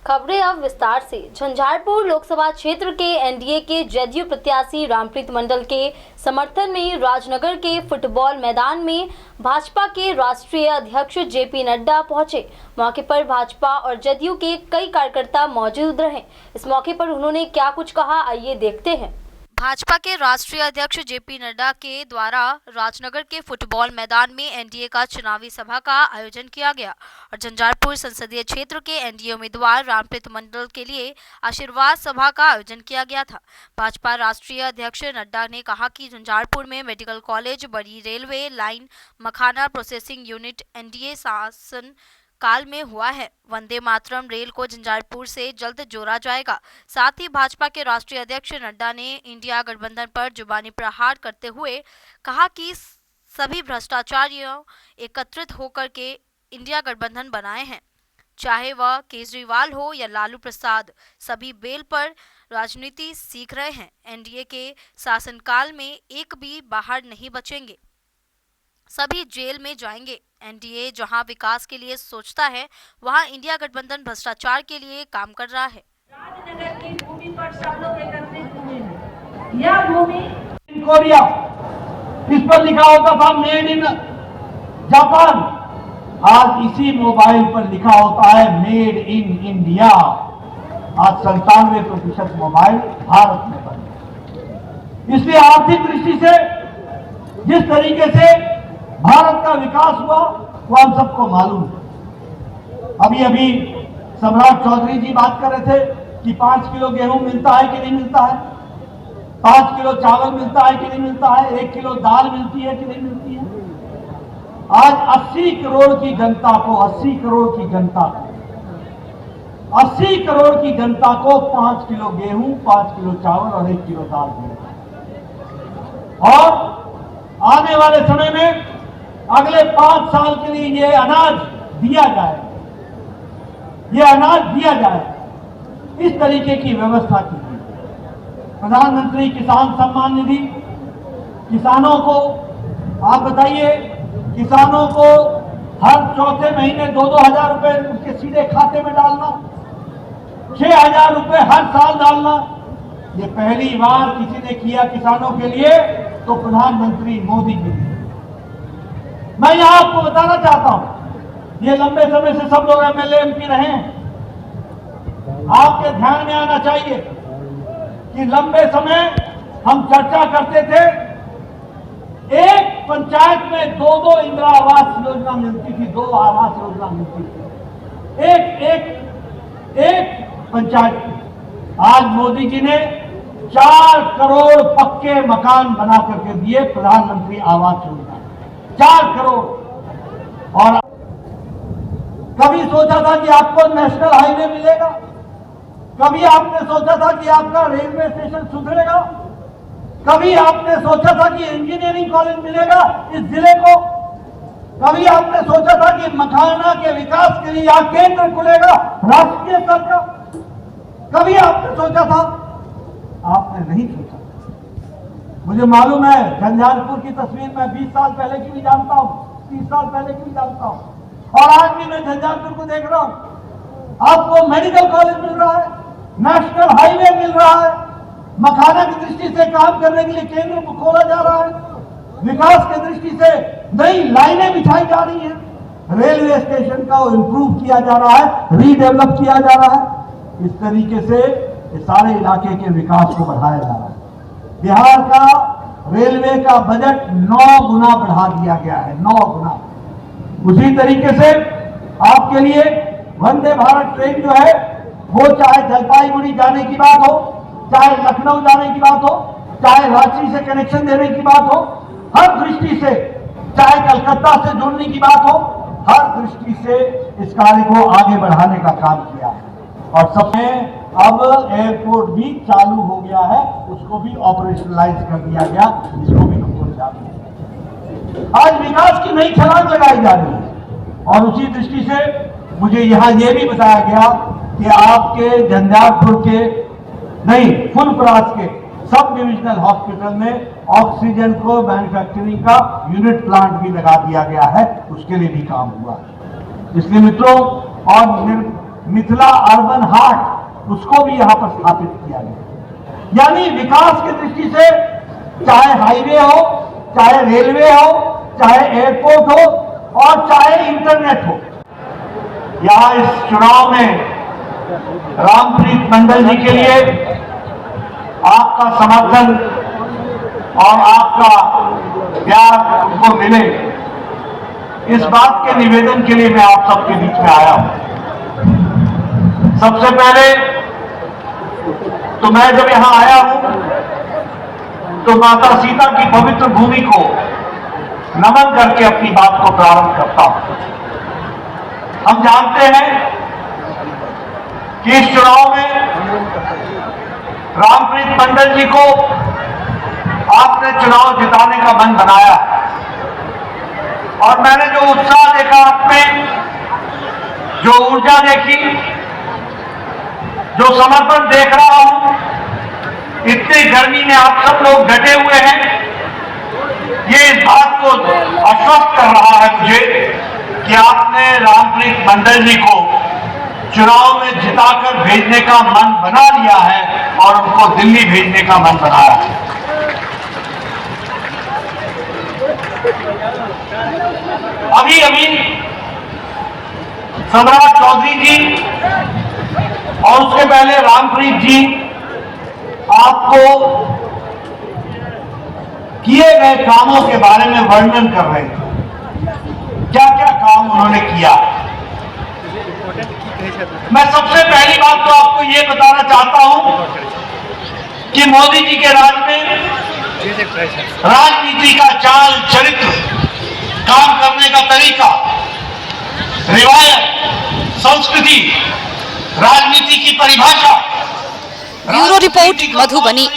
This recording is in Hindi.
खबरें अब विस्तार से। झंझारपुर लोकसभा क्षेत्र के एनडीए के जदयू प्रत्याशी रामप्रीत मंडल के समर्थन में राजनगर के फुटबॉल मैदान में भाजपा के राष्ट्रीय अध्यक्ष जेपी नड्डा पहुंचे। मौके पर भाजपा और जदयू के कई कार्यकर्ता मौजूद रहे। इस मौके पर उन्होंने क्या कुछ कहा, आइए देखते हैं। भाजपा के राष्ट्रीय अध्यक्ष जेपी नड्डा के द्वारा राजनगर के फुटबॉल मैदान में एनडीए का चुनावी सभा का आयोजन किया गया और झंझारपुर संसदीय क्षेत्र के एनडीए उम्मीदवार रामप्रीत मंडल के लिए आशीर्वाद सभा का आयोजन किया गया था। भाजपा राष्ट्रीय अध्यक्ष नड्डा ने कहा कि झंझारपुर में मेडिकल कॉलेज, बड़ी रेलवे लाइन, मखाना प्रोसेसिंग यूनिट एनडीए शासन काल में हुआ है। वंदे मातरम रेल को झंझारपुर से जल्द जोड़ा जाएगा। साथ ही भाजपा के राष्ट्रीय अध्यक्ष नड्डा ने इंडिया गठबंधन पर जुबानी प्रहार करते हुए कहा कि सभी भ्रष्टाचारियों एकत्रित होकर के इंडिया गठबंधन बनाए हैं, चाहे वह केजरीवाल हो या लालू प्रसाद, सभी बेल पर राजनीति सीख रहे हैं। एनडीए के शासनकाल में एक भी बाहर नहीं बचेंगे, सभी जेल में जाएंगे। एनडीए जहां विकास के लिए सोचता है, वहां इंडिया गठबंधन भ्रष्टाचार के लिए काम कर रहा है। राजनगर की भूमि पर सब लोग एकत्रित हुए हैं। यह भूमि कोरिया, इस पर लिखा होता था मेड इन जापान, आज इसी मोबाइल पर लिखा होता है मेड इन इंडिया। आज 97% मोबाइल भारत में बने। इसलिए आर्थिक दृष्टि से जिस तरीके से भारत का विकास हुआ वो हम सबको मालूम है। अभी सम्राट चौधरी जी बात कर रहे थे कि 5 किलो गेहूं मिलता है कि नहीं मिलता है, 5 किलो चावल मिलता है कि नहीं मिलता है, 1 किलो दाल मिलती है कि नहीं मिलती है। आज 80 करोड़ की जनता को 80 करोड़ की जनता को 5 किलो गेहूं, 5 किलो चावल और 1 किलो दाल मिलता है। और आने वाले समय में अगले 5 साल के लिए ये अनाज दिया जाए, इस तरीके की व्यवस्था की गई। प्रधानमंत्री किसान सम्मान निधि, किसानों को आप बताइए, किसानों को हर चौथे महीने 2-2 हजार रुपए उनके सीधे खाते में डालना, 6,000 रुपए हर साल डालना, ये पहली बार किसी ने किया किसानों के लिए, तो प्रधानमंत्री मोदी जी ने। मैं यहां आपको बताना चाहता हूं, ये लंबे समय से सब लोग एमएलए एमपी रहे हैं, आपके ध्यान में आना चाहिए कि लंबे समय हम चर्चा करते थे, एक पंचायत में 2-2 इंदिरा आवास योजना मिलती थी, 2 आवास योजना मिलती थी एक पंचायत। आज मोदी जी ने 4 करोड़ पक्के मकान बना करके दिए, प्रधानमंत्री आवास योजना 4 करोड़। और कभी सोचा था कि आपको नेशनल हाईवे मिलेगा, कभी आपने सोचा था कि आपका रेलवे स्टेशन सुधरेगा, कभी आपने सोचा था कि इंजीनियरिंग कॉलेज मिलेगा इस जिले को, कभी आपने सोचा था कि मखाना के विकास के लिए यहां केंद्र खुलेगा राष्ट्रीय स्तर का, कभी आपने सोचा था? आपने नहीं सोचा। मुझे मालूम है, झंझारपुर की तस्वीर मैं 20 साल पहले की भी जानता हूं, 30 साल पहले की भी जानता हूं, और आज भी मैं झंझारपुर को देख रहा हूं। आपको मेडिकल कॉलेज मिल रहा है, नेशनल हाईवे मिल रहा है, मखाना की दृष्टि से काम करने के लिए केंद्र को खोला जा रहा है, विकास की दृष्टि से नई लाइनें बिछाई जा रही हैं, रेलवे स्टेशन का इंप्रूव किया जा रहा है, रीडेवलप किया जा रहा है। इस तरीके से इस सारे इलाके के विकास को बढ़ाया जा रहा है। बिहार का रेलवे का बजट 9 गुना बढ़ा दिया गया है, 9 गुना। उसी तरीके से आपके लिए वंदे भारत ट्रेन जो है, वो चाहे जलपाईगुड़ी जाने की बात हो, चाहे लखनऊ जाने की बात हो, चाहे रांची से कनेक्शन देने की बात हो, हर दृष्टि से, चाहे कलकत्ता से जुड़ने की बात हो, हर दृष्टि से इस कार्य को आगे बढ़ाने का काम किया है। और सब में अब एयरपोर्ट भी चालू हो गया है, उसको भी ऑपरेशनलाइज कर दिया गया, इसको भी हमको चालू। आज विकास की नई छलांग लगाई जा रही है। और उसी दृष्टि से मुझे यहाँ ये भी बताया गया कि आपके झंझारपुर के नहीं, फुलपरास के सब डिविजनल हॉस्पिटल में ऑक्सीजन को मैन्युफैक्चरिंग का यूनिट प्लांट भी लगा दिया गया है, उसके लिए भी काम हुआ है। इसलिए मित्रों, और मिथिला अर्बन हाट, उसको भी यहां पर स्थापित किया गया। यानी विकास की दृष्टि से चाहे हाईवे हो, चाहे रेलवे हो, चाहे एयरपोर्ट हो और चाहे इंटरनेट हो, यहां इस चुनाव में रामप्रीत मंडल जी के लिए आपका समर्थन और आपका प्यार उनको मिले, इस बात के निवेदन के लिए मैं आप सबके बीच में आया हूं। सबसे पहले तो मैं जब यहां आया हूं तो माता सीता की पवित्र भूमि को नमन करके अपनी बात को प्रारंभ करता हूं। हम जानते हैं कि इस चुनाव में रामप्रीत मंडल जी को आपने चुनाव जिताने का मन बनाया और मैंने जो उत्साह देखा आप में, जो ऊर्जा देखी, जो समर्पण देख रहा हूं, इतनी गर्मी में आप सब लोग डटे हुए हैं, ये इस बात को आश्वस्त कर रहा है मुझे कि आपने रामप्रीत मंडल जी को चुनाव में जिताकर भेजने का मन बना लिया है और उनको दिल्ली भेजने का मन बनाया है। अभी अभी सम्राट चौधरी जी और उसके पहले रामप्रीत जी आपको किए गए कामों के बारे में वर्णन कर रहे थे। क्या क्या काम उन्होंने किया। मैं सबसे पहली बात तो आपको यह बताना चाहता हूं कि मोदी जी के राज में राजनीति का चाल चरित्र, काम करने का तरीका, रिवायत, संस्कृति, राजनीति की परिभाषा, ब्यूरो रिपोर्ट मधुबनी।